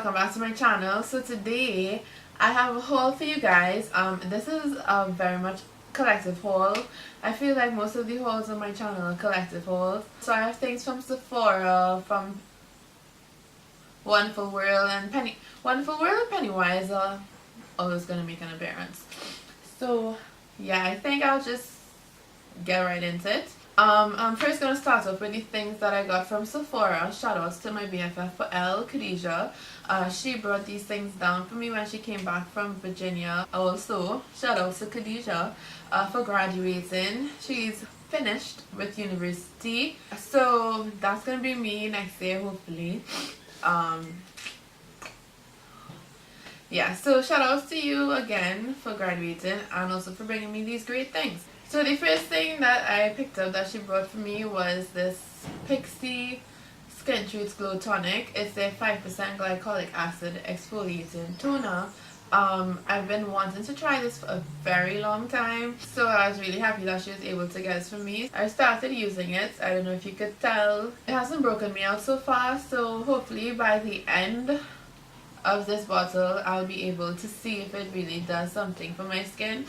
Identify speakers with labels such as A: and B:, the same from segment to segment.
A: welcome back to my channel. So today I have a haul for you guys. This is a very much collective haul. I feel like most of the hauls on my channel are collective hauls. So I have things from Sephora, from Wonderful World and Pennywise are always gonna make an appearance. So yeah, I think I'll just get right into it. I'm first going to start off with the things that I got from Sephora. Shout outs to my BFF for L, Khadijah. She brought these things down for me when she came back from Virginia. Also, shout out to Khadijah for graduating. She's finished with university. So that's going to be me next year, hopefully. Yeah, so shout outs to you again for graduating and also for bringing me these great things. So the first thing that I picked up that she brought for me was this Pixie Skin Treats Glow Tonic. It's their 5% glycolic acid exfoliating toner. I've been wanting to try this for a very long time, so I was really happy that she was able to get it for me. I started using it. I don't know if you could tell. It hasn't broken me out so far, so hopefully by the end of this bottle I'll be able to see if it really does something for my skin.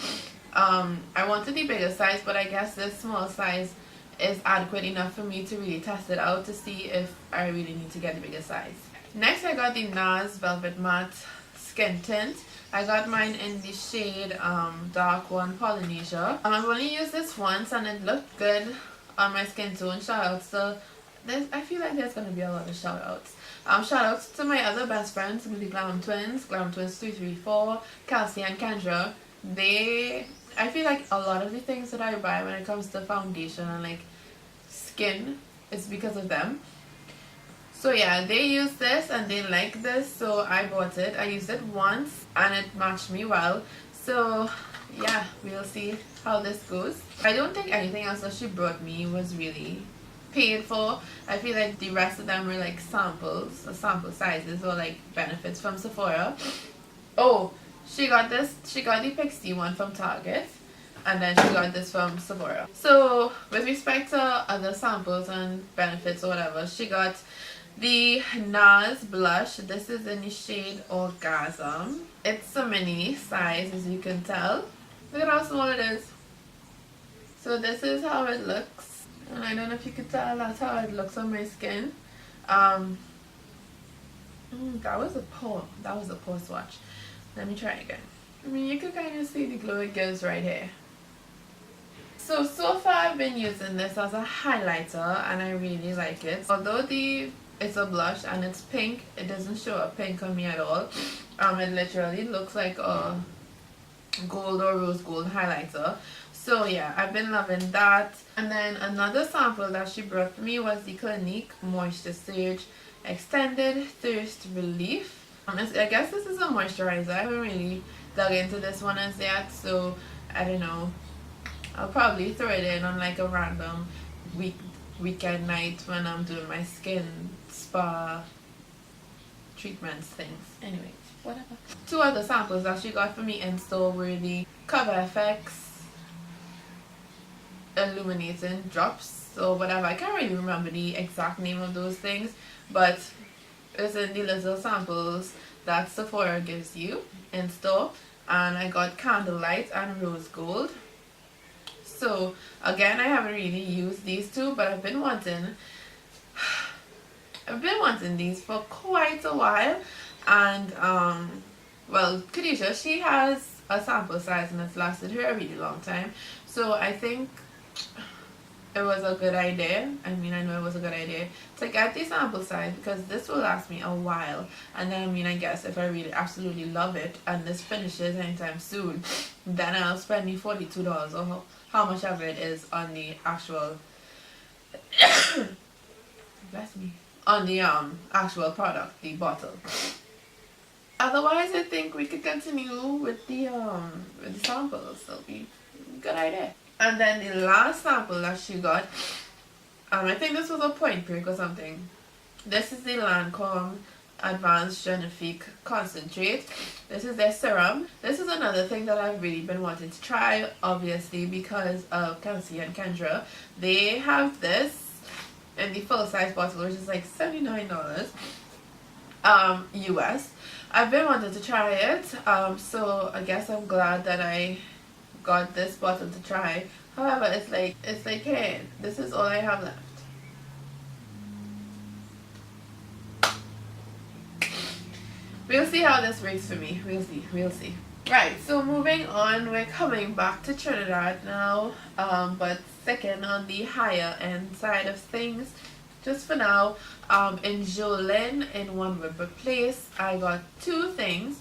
A: I wanted the bigger size, but I guess this small size is adequate enough for me to really test it out to see if I really need to get the bigger size. Next I got the Nars Velvet Matte Skin Tint. I got mine in the shade Dark One Polynesia. I've only used this once and it looked good on my skin tone. Shout outs to this. I feel like there's going to be a lot of shout outs. Shout outs to my other best friends, the Glam Twins 334, Kelsey and Kendra. I feel like a lot of the things that I buy when it comes to foundation and like skin is because of them. So yeah, they use this and they like this, so I bought it. I used it once and it matched me well. So yeah, we'll see how this goes. I don't think anything else that she brought me was really paid for. I feel like the rest of them were like samples or sample sizes or like benefits from Sephora. Oh, she got the Pixie one from Target, and then she got this from Sephora. So with respect to other samples and benefits or whatever, she got the Nars blush. This is in the shade Orgasm. It's a mini size, as you can tell. Look at how small it is. So this is how it looks, and I don't know if you could tell, that's how it looks on my skin. That was a poor swatch. Let me try again. I mean, you can kind of see the glow it gives right here. So far I've been using this as a highlighter and I really like it. Although it's a blush and it's pink, it doesn't show up pink on me at all. It literally looks like a gold or rose gold highlighter. So yeah, I've been loving that. And then another sample that she brought for me was the Clinique Moisture Surge Extended Thirst Relief. I guess this is a moisturizer. I haven't really dug into this one as yet, so I don't know. I'll probably throw it in on like a random weekend night when I'm doing my skin spa treatments things. Anyway, whatever. Two other samples that she got for me in store were the Cover FX Illuminating Drops or whatever. I can't really remember the exact name of those things, but it's in the little samples that Sephora gives you in store. And I got Candlelight and Rose Gold. So again, I haven't really used these two, but I've been wanting these for quite a while. And well, Khadijah, she has a sample size and it's lasted her a really long time. So I think it was a good idea. I know it was a good idea to get the sample size because this will last me a while. And then I guess if I really absolutely love it and this finishes anytime soon, then I'll spend the $42 or how much ever it is on the actual bless me, on the actual product, the bottle. Otherwise, I think we could continue with the samples. That'll be a good idea. And then the last sample that she got, I think this was a Point Break or something. This is the Lancome Advanced Genifique Concentrate. This is their serum. This is another thing that I've really been wanting to try, obviously, because of Kelsey and Kendra. They have this in the full size bottle, which is like $79. US. I've been wanting to try it, so I guess I'm glad that I got this bottle to try. However, it's like, hey, this is all I have left. We'll see how this works for me. We'll see. Right, so moving on, we're coming back to Trinidad now, but second on the higher end side of things. Just for now, in Jolene in One River Place, I got two things.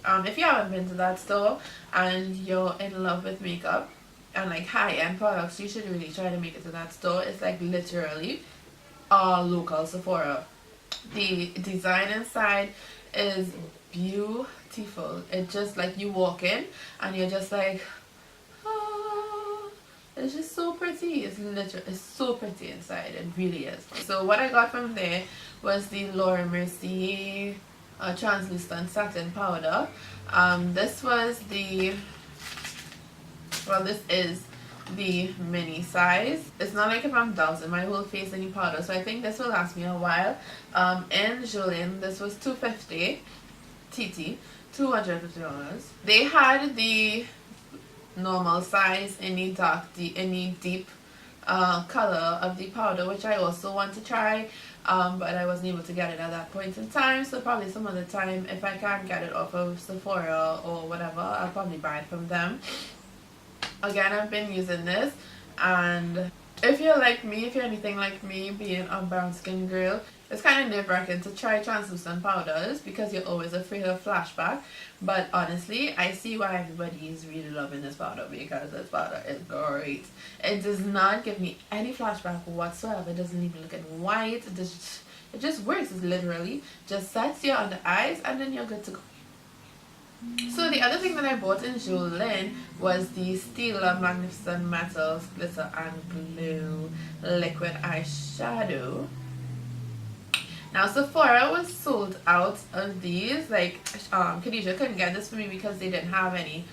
A: If you haven't been to that store and you're in love with makeup and like high-end products, you should really try to make it to that store. It's like literally a local Sephora. The design inside is beautiful. It's just like you walk in and you're just like, ah, it's just so pretty. It's so pretty inside. It really is. So what I got from there was the Laura Mercier translucent satin powder. This was the, well, this is the mini size. It's not like if I'm dousing my whole face in powder, so I think this will last me a while. In Julien, this was $250 TT, $250. They had the normal size in the deep color of the powder, which I also want to try, but I wasn't able to get it at that point in time, so probably some other time, if I can't get it off of Sephora or whatever, I'll probably buy it from them. Again, I've been using this, and if you're like me, if you're anything like me, being a brown skin girl, it's kind of nerve-wracking to try translucent powders because you're always afraid of flashback. But honestly, I see why everybody is really loving this powder, because this powder is great. It does not give me any flashback whatsoever. It doesn't even look at white. It just works. It literally just sets you on the eyes and then you're good to go. So the other thing that I bought in Jolene was the Stila Magnificent Metals Glitter and Glue Liquid Eyeshadow. Now Sephora was sold out of these. Like Khadijah couldn't get this for me because they didn't have any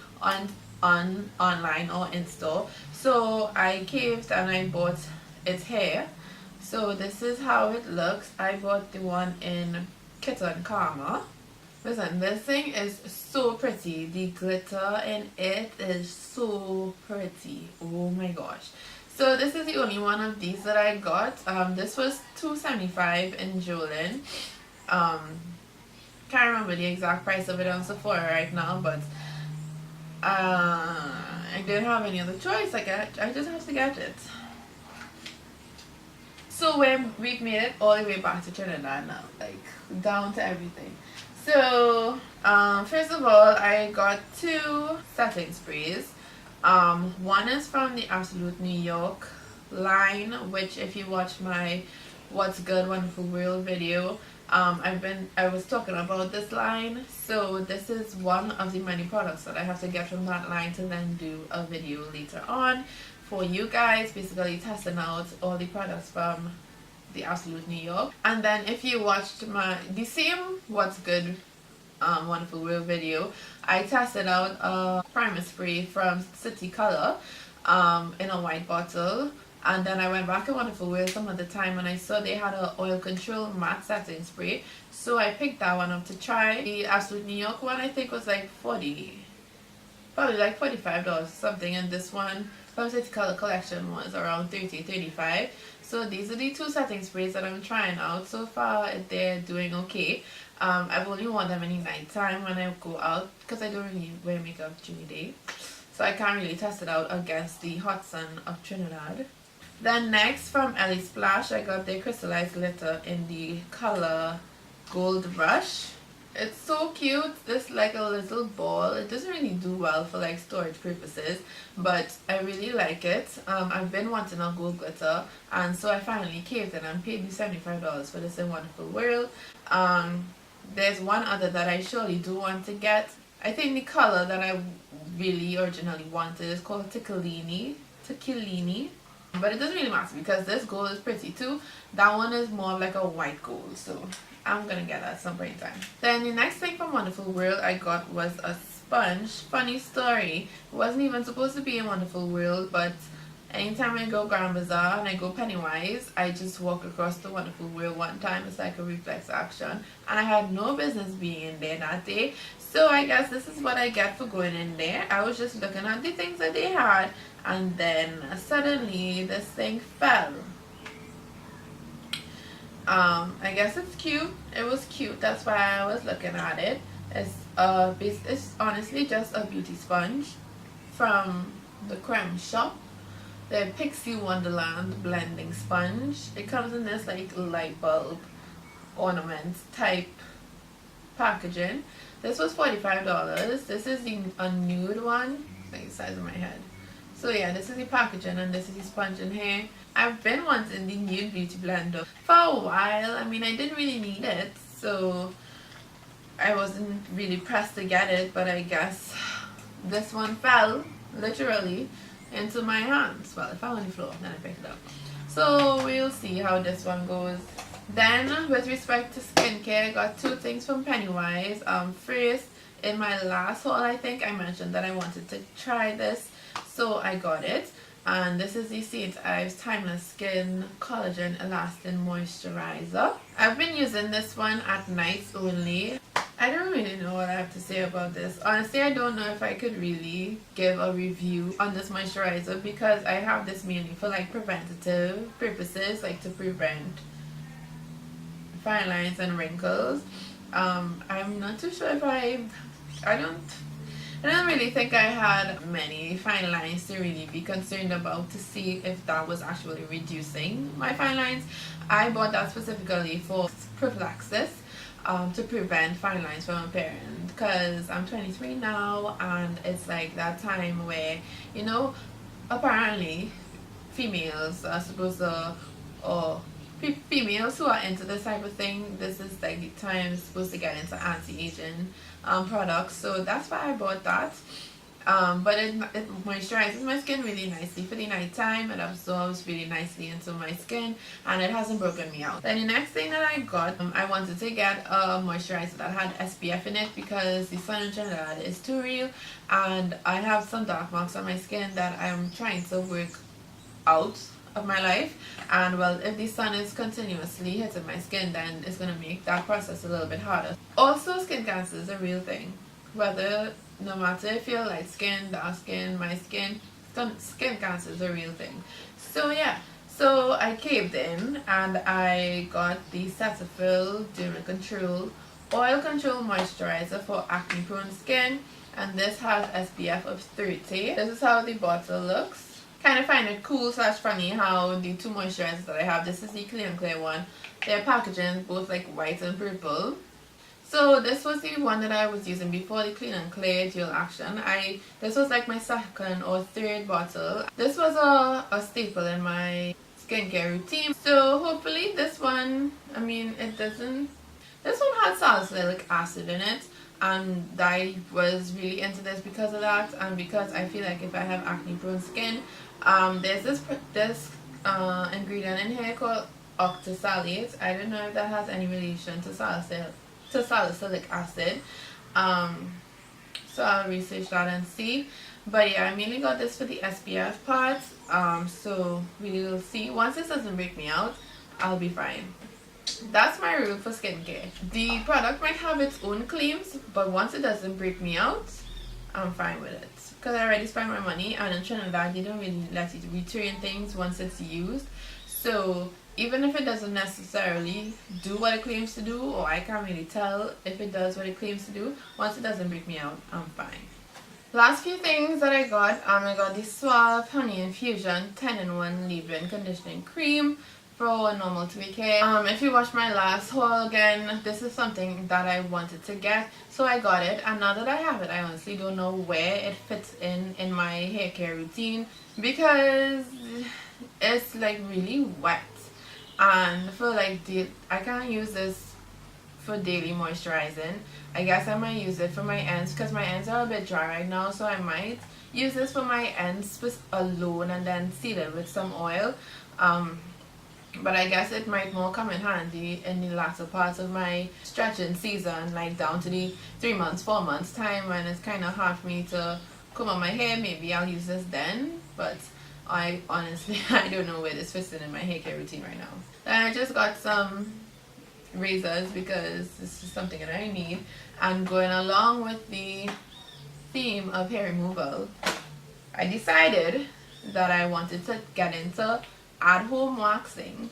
A: online or in store. So I caved and I bought it here. So this is how it looks. I bought the one in Kitten Karma. Listen, this thing is so pretty. The glitter in it is so pretty. Oh my gosh. So this is the only one of these that I got. This was $2.75 in Jolene. Can't remember the exact price of it on Sephora right now, but I didn't have any other choice. I just have to get it. So we've made it all the way back to Trinidad now, like down to everything. So first of all, I got two setting sprays. One is from the Absolute New York line, which if you watch my What's Good Wonderful World video, I was talking about this line. So this is one of the many products that I have to get from that line to then do a video later on for you guys, basically testing out all the products from the Absolute New York. And then if you watched the same What's Good Wonderful World video, I tested out a primer spray from City Color in a white bottle, and then I went back to Wonderful World some other time and I saw they had an oil control matte setting spray, so I picked that one up to try. The Absolute New York one I think was like probably like $45 or something, and this one from City Color collection was around $30-35. So these are the two setting sprays that I'm trying out. So far they're doing okay. I've only worn them in the night time when I go out because I don't really wear makeup during the day, so I can't really test it out against the hot sun of Trinidad. Then next from Ellie Splash, I got their crystallized glitter in the color Gold Rush. It's so cute. This like a little ball. It doesn't really do well for like storage purposes, but I really like it. I've been wanting a gold glitter, and so I finally caved and I'm paid me $75 for this in Wonderful World. There's one other that I surely do want to get. I think the color that I really originally wanted is called Tequilini, but it doesn't really matter because this gold is pretty too. That one is more like a white gold, so I'm gonna get that some point in time. Then the next thing from Wonderful World I got was a sponge. Funny story, it wasn't even supposed to be in Wonderful World, but Anytime I go Grand Bazaar and I go Pennywise, I just walk across the Wonderful World one time. It's like a reflex action. And I had no business being in there that day. So I guess this is what I get for going in there. I was just looking at the things that they had, and then suddenly this thing fell. I guess it's cute. It was cute. That's why I was looking at it. It's honestly just a beauty sponge from the Creme Shop. The Pixie Wonderland blending sponge. It comes in this like light bulb ornament type packaging. This was $45. This is a nude one. It's like the size of my head. So yeah, this is the packaging and this is the sponge in here. I've been wanting the nude beauty blender for a while. I mean, I didn't really need it, so I wasn't really pressed to get it, but I guess this one fell literally into my hands. Well, it fell on the floor, then I picked it up. So we'll see how this one goes. Then with respect to skincare, I got two things from Pennywise. First, in my last haul, I think I mentioned that I wanted to try this, so I got it. And this is the St.ives Timeless Skin Collagen Elastin Moisturizer. I've been using this one at night only. I don't really know what I have to say about this. Honestly, I don't know if I could really give a review on this moisturizer because I have this mainly for like preventative purposes, like to prevent fine lines and wrinkles. I'm not too sure if I don't really think I had many fine lines to really be concerned about to see if that was actually reducing my fine lines. I bought that specifically for prophylaxis, to prevent fine lines from appearing, because I'm 23 now and it's like that time where, you know, apparently females are supposed to, or females who are into this type of thing, this is like the time supposed to get into anti-aging products. So that's why I bought that. But it moisturizes my skin really nicely for the night time. It absorbs really nicely into my skin and it hasn't broken me out. Then the next thing that I got, I wanted to get a moisturizer that had SPF in it because the sun in Trinidad is too real and I have some dark marks on my skin that I'm trying to work out of my life, and well, if the sun is continuously hitting my skin, then it's going to make that process a little bit harder. Also, skin cancer is a real thing. No matter if you're light skin, dark skin, my skin cancer is a real thing. So yeah, so I caved in and I got the Cetaphil Derma Control Oil Control Moisturizer for acne prone skin, and this has SPF of 30. This is how the bottle looks. Kind of find it cool / funny how the two moisturizers that I have, this is the Clear and Clear one, their packaging both like white and purple. So this was the one that I was using before the Clean and Clear Dual Action. This was like my second or third bottle. This was a staple in my skincare routine. So hopefully this one, I mean this one had salicylic acid in it. And I was really into this because of that, and because I feel like if I have acne prone skin, there's this ingredient in here called octsalate. I don't know if that has any relation to salicylic acid. So I'll research that and see. But yeah, I mainly got this for the SPF part. So we will see. Once this doesn't break me out, I'll be fine. That's my rule for skincare. The product might have its own claims, but once it doesn't break me out, I'm fine with it. Because I already spent my money, and in Trinidad, they don't really let you return things once it's used. So even if it doesn't necessarily do what it claims to do, or I can't really tell if it does what it claims to do, once it doesn't break me out, I'm fine. Last few things that I got the Suave Honey Infusion 10-in-1 Leave-In Conditioning Cream for normal to weak hair. If you watched my last haul, again, this is something that I wanted to get, so I got it, and now that I have it, I honestly don't know where it fits in my hair care routine because it's like really wet, and for like I can't use this for daily moisturizing. I guess I might use it for my ends because my ends are a bit dry right now, so I might use this for my ends alone and then seal it with some oil. But I guess it might more come in handy in the latter parts of my stretching season, like down to the 3 months, 4 months time when it's kind of hard for me to comb out my hair. Maybe I'll use this then, but I honestly, I don't know where this fits in my hair care routine right now. Then I just got some razors because this is something that I need. And going along with the theme of hair removal, I decided that I wanted to get into at-home waxing.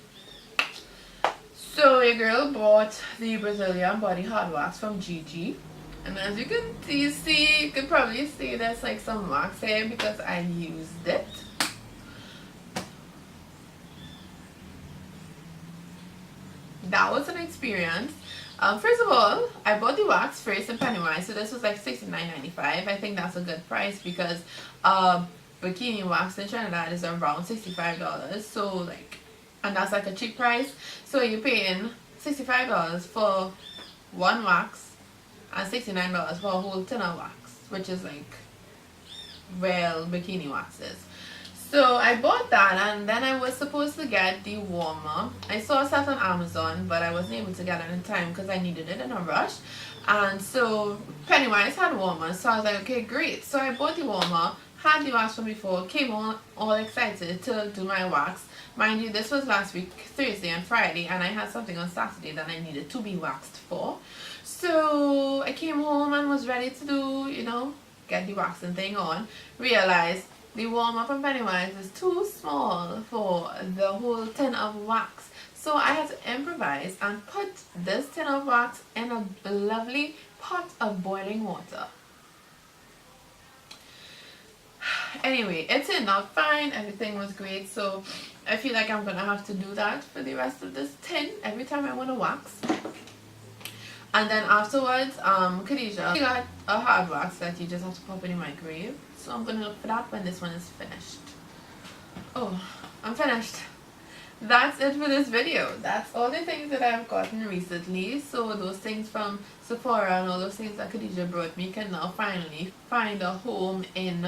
A: So your girl bought the Brazilian body hard wax from Gigi, and as you can see, you could probably see there's like some wax here because I used it. That was an experience. First of all, I bought the wax first in Pennywise, so this was like $69.95. I think that's a good price because bikini wax in Trinidad is around $65. So like, and that's like a cheap price. So you're paying $65 for one wax and $69 for a whole tin of wax, which is like real bikini waxes. So I bought that, and then I was supposed to get the warmer. I saw stuff on Amazon, but I wasn't able to get it in time because I needed it in a rush. And so Pennywise had warmer, so I was like, okay, great. So I bought the warmer, had the wax from before, came all excited to do my wax. Mind you, this was last week, Thursday and Friday, and I had something on Saturday that I needed to be waxed for. So I came home and was ready to do, you know, get the waxing thing on. Realized the warmer from Pennywise is too small for the whole tin of wax. So I had to improvise and put this tin of wax in a lovely pot of boiling water. Anyway, it turned out fine. Everything was great. So I feel like I'm going to have to do that for the rest of this tin every time I want to wax. And then afterwards, Khadijah, she got a hard wax that you just have to pop in the microwave. So I'm going to look for that when this one is finished. Oh, I'm finished. That's it for this video. That's all the things that I've gotten recently. So those things from Sephora and all those things that Khadijah brought me can now finally find a home in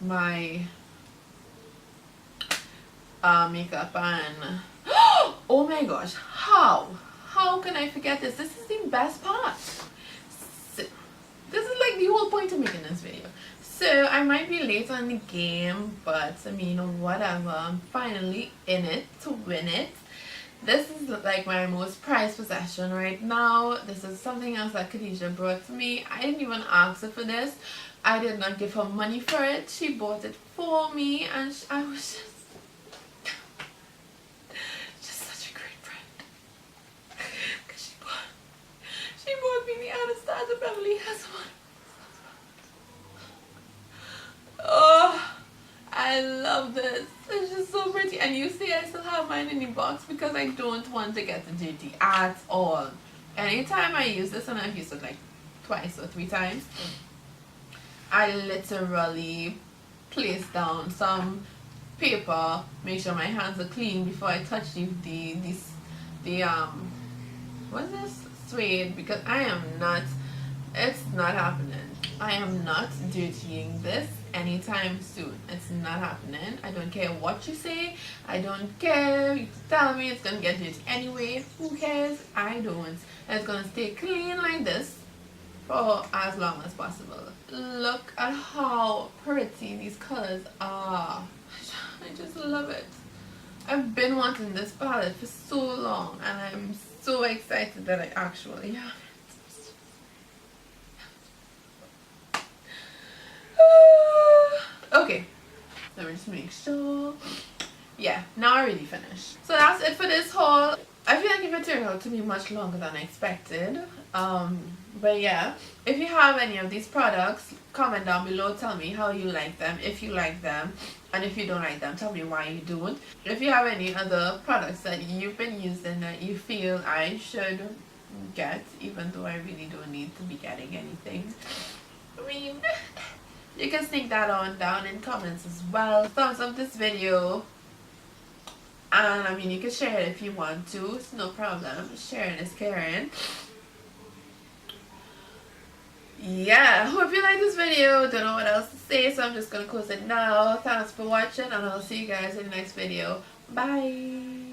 A: my makeup. And oh my gosh, how can I forget this? This is the best part. So, this is like the whole point of making this video. So I might be late on the game, but I mean, whatever. I'm finally in it to win it. This is like my most prized possession right now. This is something else that Khadijah brought to me. I didn't even ask her for this. I did not give her money for it. She bought it for me, and I was just such a great friend. Because she bought me the Anastasia Beverly Hills one. Oh, I love this. It's just so pretty. And you see I still have mine in the box because I don't want to get it dirty at all. Anytime I use this, and I've used it like twice or 3 times, I literally place down some paper, make sure my hands are clean before I touch the what is this? Suede, because I am not, it's not happening. I am not dirtying this anytime soon. It's not happening. I don't care what you say. I don't care. You tell me it's gonna get dirty anyway. Who cares? I don't. It's gonna stay clean like this for as long as possible. Look at how pretty these colors are. I just love it. I've been wanting this palette for so long, and I'm so excited that I actually have it. Okay, let me just make sure. Yeah, now I really finished. So that's it for this haul. I feel like it turned out to be much longer than I expected. But yeah, if you have any of these products, comment down below. Tell me how you like them, if you like them, and if you don't like them, tell me why you don't. If you have any other products that you've been using that you feel I should get, even though I really don't need to be getting anything, I mean, you can sneak that on down in comments as well. Thumbs up this video, and I mean, you can share it if you want to. It's no problem. Sharing is caring. Yeah, hope you like this video. Don't know what else to say, so I'm just gonna close it now. Thanks for watching, and I'll see you guys in the next video. Bye.